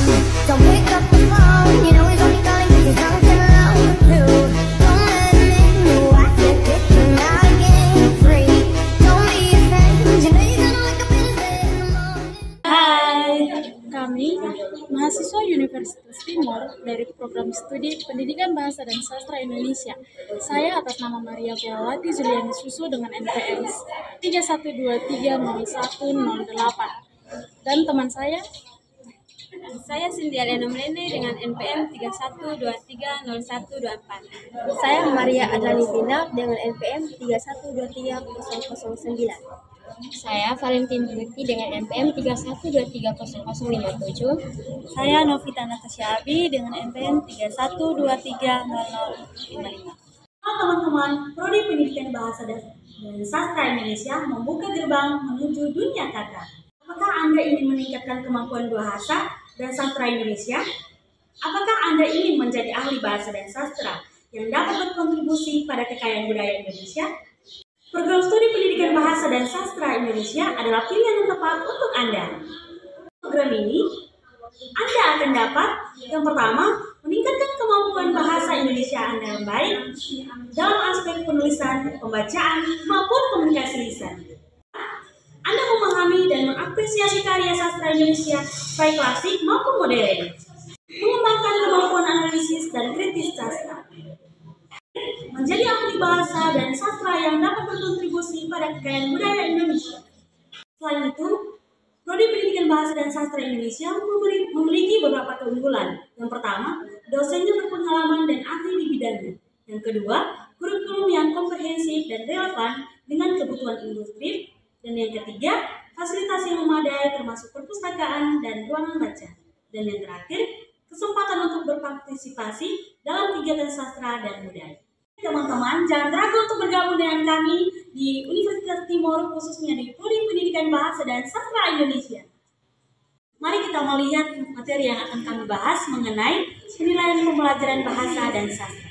Don't pick up the phone, you know he's only calling 'cause he's drunk and alone too. Don't let him in, you watch it, kicking out again free. Don't be afraid, you know you're gonna wake up in his bed in the morning. Hai, kami mahasiswa Universitas Timor dari program studi Pendidikan Bahasa dan Sastra Indonesia. Saya atas nama Maria Fiawati Juliani Susu dengan NPM 31230108. Dan teman saya Cynthia Liana Melene dengan NPM 31230124. Saya Maria Adrani Vina dengan NPM 31230009. Saya Valentin Duti dengan NPM 31230057. Saya Novita Natasha Abi dengan NPM 31230055. Halo teman-teman, Prodi Pendidikan Bahasa dan Sastra Indonesia membuka gerbang menuju dunia kata. Apakah Anda ingin meningkatkan kemampuan bahasa dan sastra Indonesia? Apakah Anda ingin menjadi ahli bahasa dan sastra yang dapat berkontribusi pada kekayaan budaya Indonesia? Program Studi Pendidikan Bahasa dan Sastra Indonesia adalah pilihan yang tepat untuk Anda. Program ini, Anda akan dapat yang pertama, meningkatkan kemampuan bahasa Indonesia Anda yang baik dalam aspek penulisan, pembacaan, maupun komunikasi lisan. Anda memahami dan mengapresiasi karya sastra Indonesia, baik klasik maupun modern. Mengembangkan kemampuan analisis dan kritis sastra. Menjadi ahli bahasa dan sastra yang dapat berkontribusi pada kekayaan budaya Indonesia. Selain itu, Prodi Pendidikan Bahasa dan Sastra Indonesia memiliki beberapa keunggulan. Yang pertama, dosennya berpengalaman dan ahli di bidangnya. Yang kedua, kurikulum yang komprehensif dan relevan dengan kebutuhan industri. Dan yang ketiga, fasilitas yang memadai termasuk perpustakaan dan ruangan baca. Dan yang terakhir, kesempatan untuk berpartisipasi dalam kegiatan sastra dan budaya. Teman-teman, jangan ragu untuk bergabung dengan kami di Universitas Timor, khususnya di Prodi Pendidikan Bahasa dan Sastra Indonesia. Mari kita melihat materi yang akan kami bahas mengenai penilaian pembelajaran bahasa dan sastra.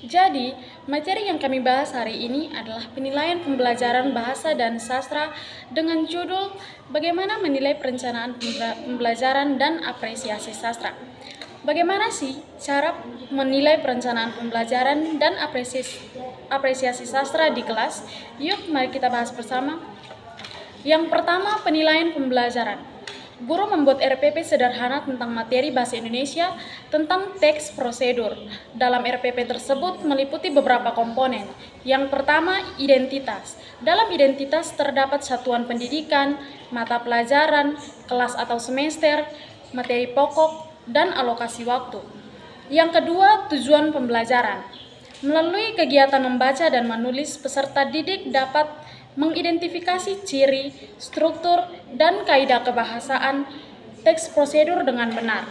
Jadi, materi yang kami bahas hari ini adalah penilaian pembelajaran bahasa dan sastra dengan judul Bagaimana Menilai Perencanaan Pembelajaran dan Apresiasi Sastra. Bagaimana sih cara menilai perencanaan pembelajaran dan apresiasi sastra di kelas? Yuk, mari kita bahas bersama. Yang pertama, penilaian pembelajaran. Guru membuat RPP sederhana tentang materi bahasa Indonesia tentang teks prosedur. Dalam RPP tersebut meliputi beberapa komponen. Yang pertama, identitas. Dalam identitas terdapat satuan pendidikan, mata pelajaran, kelas atau semester, materi pokok, dan alokasi waktu. Yang kedua, tujuan pembelajaran. Melalui kegiatan membaca dan menulis, peserta didik dapat mengidentifikasi ciri, struktur, dan kaidah kebahasaan teks prosedur dengan benar.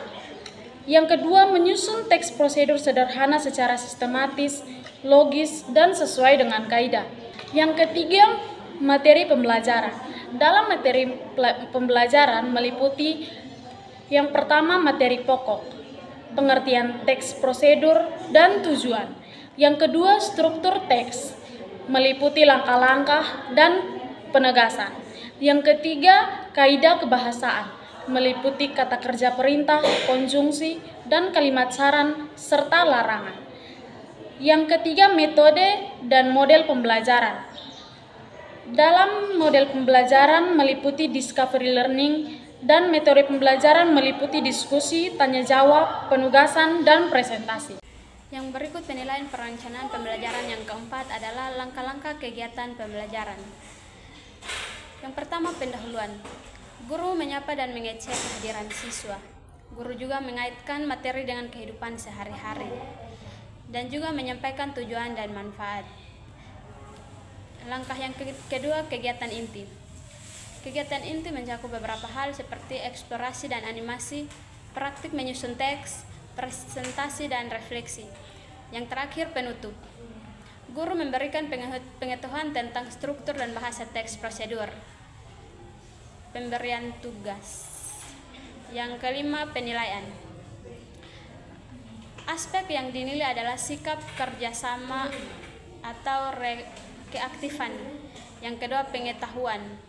Yang kedua, menyusun teks prosedur sederhana secara sistematis, logis, dan sesuai dengan kaidah. Yang ketiga, materi pembelajaran. Dalam materi pembelajaran meliputi yang pertama, materi pokok, pengertian teks prosedur, dan tujuan. Yang kedua, struktur teks, meliputi langkah-langkah dan penegasan. Yang ketiga, kaidah kebahasaan, meliputi kata kerja perintah, konjungsi, dan kalimat saran, serta larangan. Yang ketiga, metode dan model pembelajaran. Dalam model pembelajaran meliputi discovery learning, dan metode pembelajaran meliputi diskusi, tanya jawab, penugasan, dan presentasi. Yang berikut penilaian perencanaan pembelajaran yang keempat adalah langkah-langkah kegiatan pembelajaran. Yang pertama, pendahuluan. Guru menyapa dan mengecek kehadiran siswa. Guru juga mengaitkan materi dengan kehidupan sehari-hari dan juga menyampaikan tujuan dan manfaat. Langkah yang kedua, kegiatan inti. Kegiatan inti mencakup beberapa hal seperti eksplorasi dan animasi, praktik menyusun teks, presentasi dan refleksi. Yang terakhir, penutup. Guru memberikan pengetahuan tentang struktur dan bahasa teks prosedur. Pemberian tugas. Yang kelima, penilaian. Aspek yang dinilai adalah sikap kerjasama atau keaktifan. Yang kedua, pengetahuan,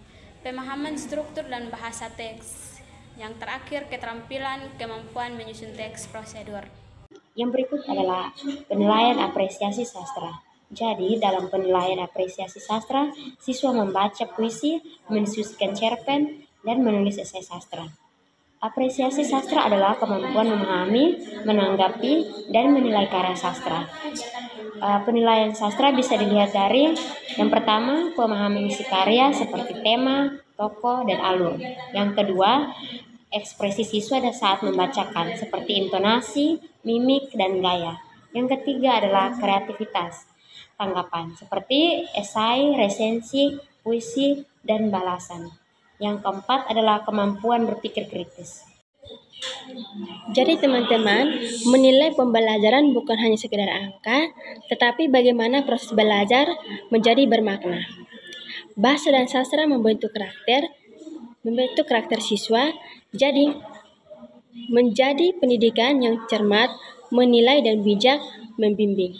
pemahaman struktur dan bahasa teks. Yang terakhir, keterampilan, kemampuan menyusun teks prosedur. Yang berikut adalah penilaian apresiasi sastra. Jadi, dalam penilaian apresiasi sastra, siswa membaca puisi, mendiskusikan cerpen, dan menulis esai sastra. Apresiasi sastra adalah kemampuan memahami, menanggapi, dan menilai karya sastra. Penilaian sastra bisa dilihat dari yang pertama, pemahaman isi karya seperti tema, tokoh, dan alur. Yang kedua, ekspresi siswa saat membacakan seperti intonasi, mimik, dan gaya. Yang ketiga adalah kreativitas, tanggapan seperti esai, resensi, puisi, dan balasan. Yang keempat adalah kemampuan berpikir kritis. Jadi teman-teman, menilai pembelajaran bukan hanya sekedar angka, tetapi bagaimana proses belajar menjadi bermakna. Bahasa dan sastra membentuk karakter siswa, jadi menjadi pendidikan yang cermat, menilai dan bijak, membimbing.